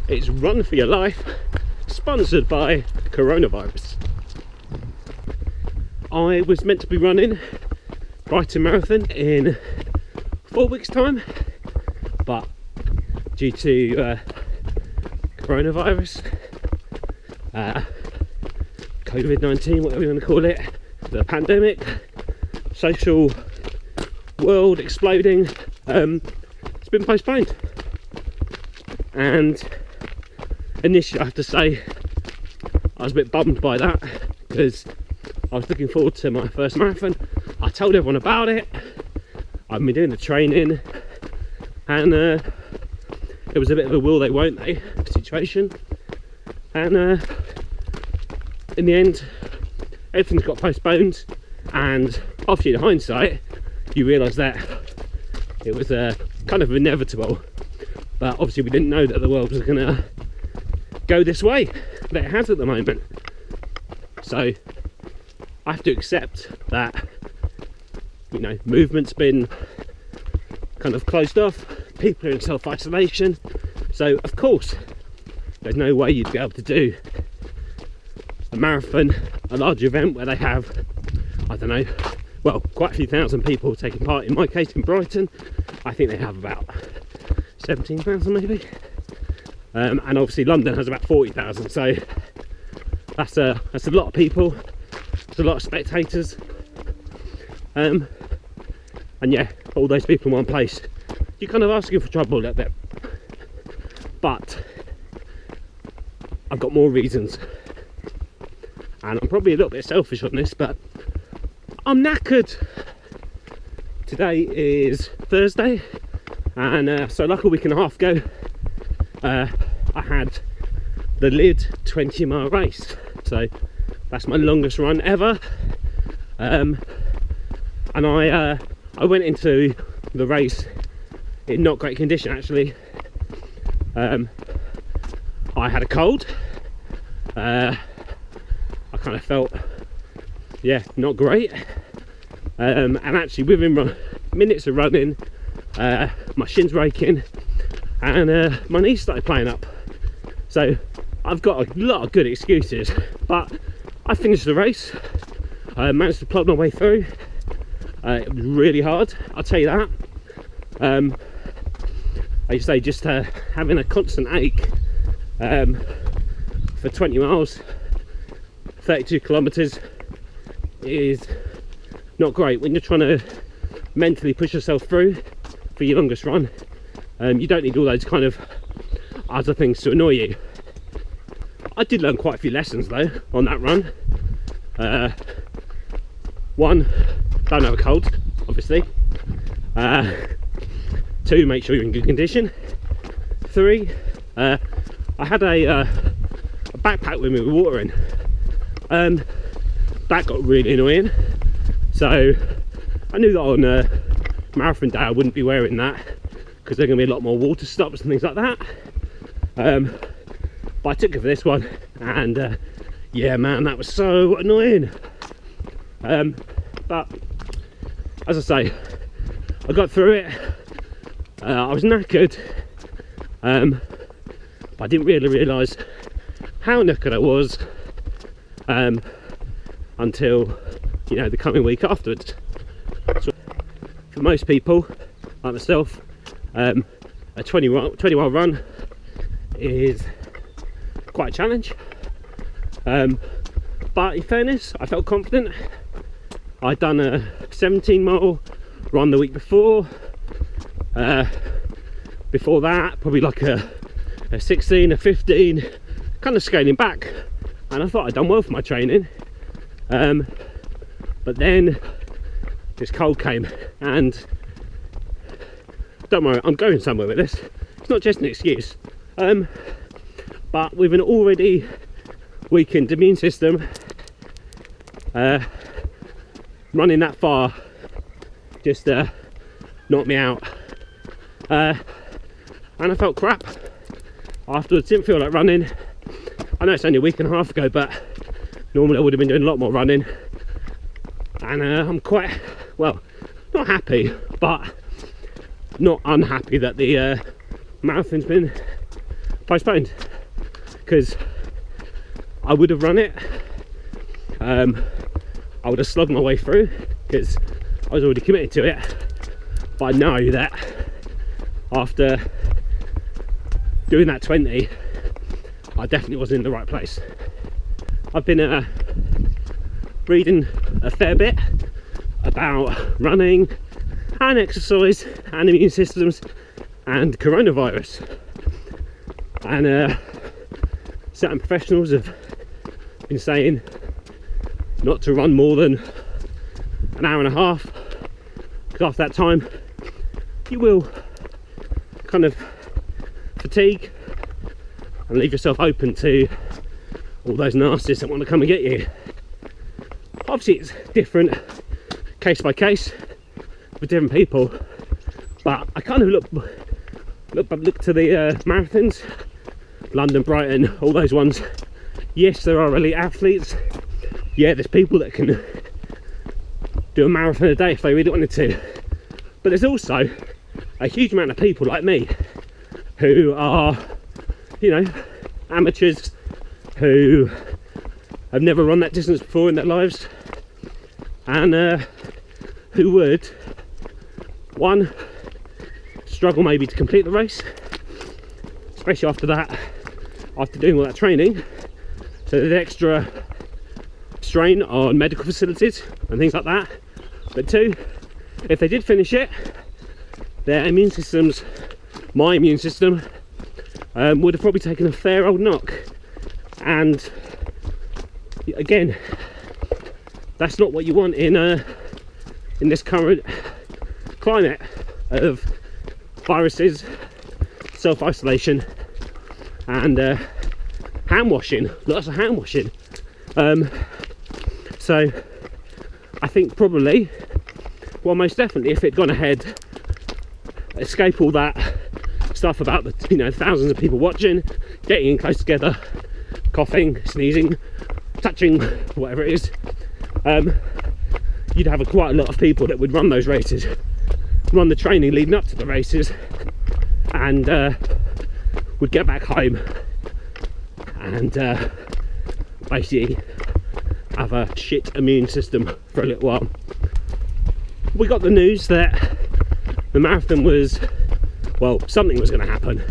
It's Run for Your Life, sponsored by coronavirus. I was meant to be running Brighton Marathon in 4 weeks' time, but due to coronavirus, COVID-19, whatever you want to call it, the pandemic, social world exploding, it's been postponed. And initially I have to say I was a bit bummed by that, because I was looking forward to my first marathon. I told everyone about it, I've been doing the training, and it was a bit of a will they won't they situation, and in the end everything's got postponed. And obviously in hindsight you realise that it was kind of inevitable, but obviously we didn't know that the world was going to go this way that it has at the moment. So I have to accept that, you know, movement's been kind of closed off, people are in self-isolation, so of course there's no way you'd be able to do a marathon, a large event where they have, I don't know, well, quite a few thousand people taking part. In my case, in Brighton, I think they have about 17,000 maybe, and obviously London has about 40,000, so that's a lot of people, it's a lot of spectators, and yeah, all those people in one place, you're kind of asking for trouble a little bit. But I've got more reasons, and I'm probably a little bit selfish on this, but I'm knackered. Today is Thursday, and so like a week and a half ago, I had the Lid 20-mile race. So that's my longest run ever, and I went into the race in not great condition actually. I had a cold. I kind of felt, yeah, not great, and actually within minutes of running, my shins were aching, and my knees started playing up. So I've got a lot of good excuses, but I finished the race. I managed to plod my way through. It was really hard, I'll tell you that. I used to say just having a constant ache for 20 miles, 32 kilometers is not great when you're trying to mentally push yourself through for your longest run. You don't need all those kind of other things to annoy you. I did learn quite a few lessons though on that run. One, don't have a cold, obviously. 2, make sure you're in good condition. 3, I had a backpack with me with water in. That got really annoying, so I knew that on marathon day I wouldn't be wearing that, because there are going to be a lot more water stops and things like that. But I took it for this one, and yeah man, that was so annoying. But as I say, I got through it. I was knackered, but I didn't really realise how knackered I was until, you know, the coming week afterwards. So for most people like myself, a 20-mile run is quite a challenge, but in fairness, I felt confident. I'd done a 17-mile run the week before. Before that, probably like a 16, a 15, kind of scaling back, and I thought I'd done well for my training. But then this cold came, and don't worry, I'm going somewhere with this. It's not just an excuse. But with an already weakened immune system, running that far just knocked me out, and I felt crap afterwards. Didn't feel like running. I know it's only a week and a half ago, but normally I would have been doing a lot more running, and I'm quite, well, not happy, but not unhappy that the marathon's been postponed, because I would have run it. I would have slogged my way through because I was already committed to it, but I know that after doing that 20, I definitely wasn't in the right place. I've been reading a fair bit about running and exercise and immune systems and coronavirus, and certain professionals have been saying not to run more than an hour and a half, because after that time you will kind of fatigue and leave yourself open to all those nasties that want to come and get you. Obviously it's different case by case with different people, but I kind of look to the marathons, London, Brighton, all those ones. Yes, there are elite athletes. Yeah, there's people that can do a marathon a day if they really wanted to, but there's also a huge amount of people like me who are, you know, amateurs who have never run that distance before in their lives, and who would, one, struggle maybe to complete the race, especially after doing all that training, so there's extra strain on medical facilities and things like that. But two, if they did finish it, their immune systems, my immune system, would have probably taken a fair old knock. And again, that's not what you want in this current climate of viruses, self-isolation, and hand washing, lots of hand washing. So I think probably, well, most definitely, if it'd gone ahead, escape all that stuff about the, you know, thousands of people watching, getting in close together, coughing, sneezing, touching, whatever it is, you'd have quite a lot of people that would run those races, run the training leading up to the races, and would get back home and basically have a shit immune system for a little while. We got the news that the marathon was, well, something was going to happen.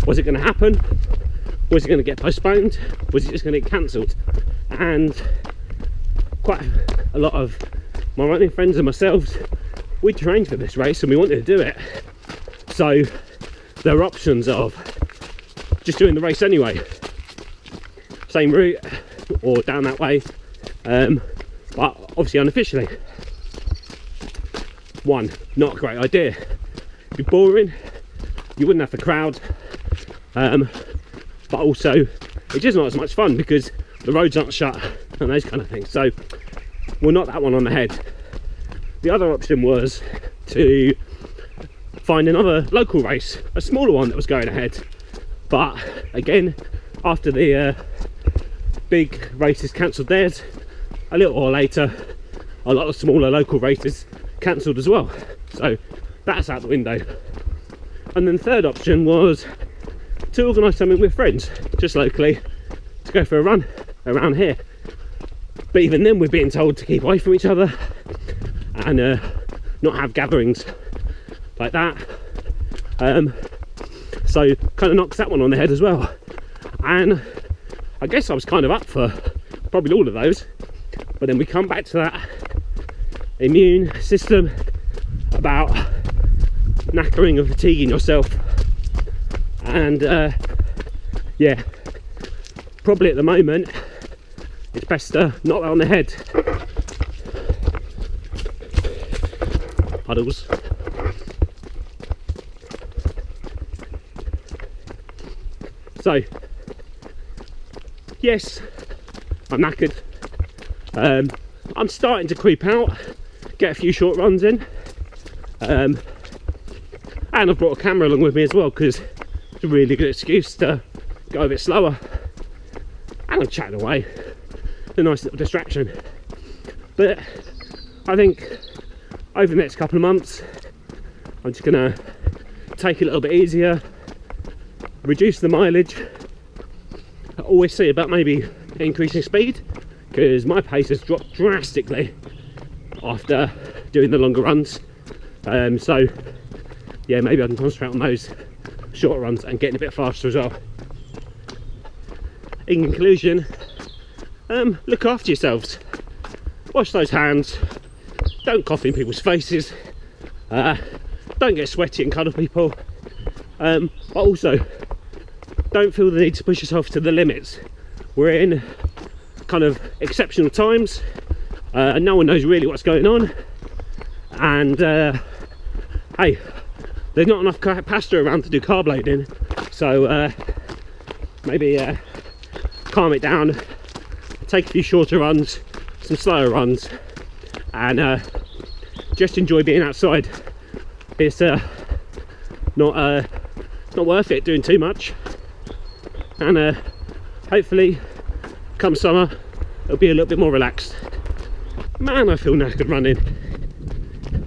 Was it going to happen? Was it going to get postponed? Was it just going to get cancelled? And quite a lot of my running friends and myself, we trained for this race and we wanted to do it. So there were options of just doing the race anyway, same route or down that way, but obviously unofficially. One, not a great idea. It'd be boring, you wouldn't have the crowd, but also it's just not as much fun because the roads aren't shut and those kind of things. So we'll knock that one on the head. The other option was to find another local race, a smaller one that was going ahead, but again, after the big races cancelled theirs, a little while later a lot of smaller local races cancelled as well, so that's out the window. And then the third option was to organise something with friends just locally to go for a run around here, but even then we're being told to keep away from each other and not have gatherings like that, so kind of knocks that one on the head as well. And I guess I was kind of up for probably all of those, but then we come back to that immune system about knackering and fatiguing yourself, and yeah, probably at the moment it's best to knock that on the head. Puddles. So yes, I'm knackered. I'm starting to creep out, get a few short runs in, and I've brought a camera along with me as well because it's a really good excuse to go a bit slower, and I'm chatting away, a nice little distraction. But I think over the next couple of months I'm just gonna take it a little bit easier, reduce the mileage. I always see about maybe increasing speed, because my pace has dropped drastically after doing the longer runs. So yeah, maybe I can concentrate on those short runs and getting a bit faster as well. In conclusion, look after yourselves, wash those hands, don't cough in people's faces, don't get sweaty and cuddle people, but also don't feel the need to push yourself to the limits. We're in kind of exceptional times, and no one knows really what's going on, and hey, there's not enough pasta around to do carb loading, so maybe calm it down, take a few shorter runs, some slower runs, and just enjoy being outside. It's not worth it doing too much, and hopefully come summer it'll be a little bit more relaxed. Man, I feel knackered running.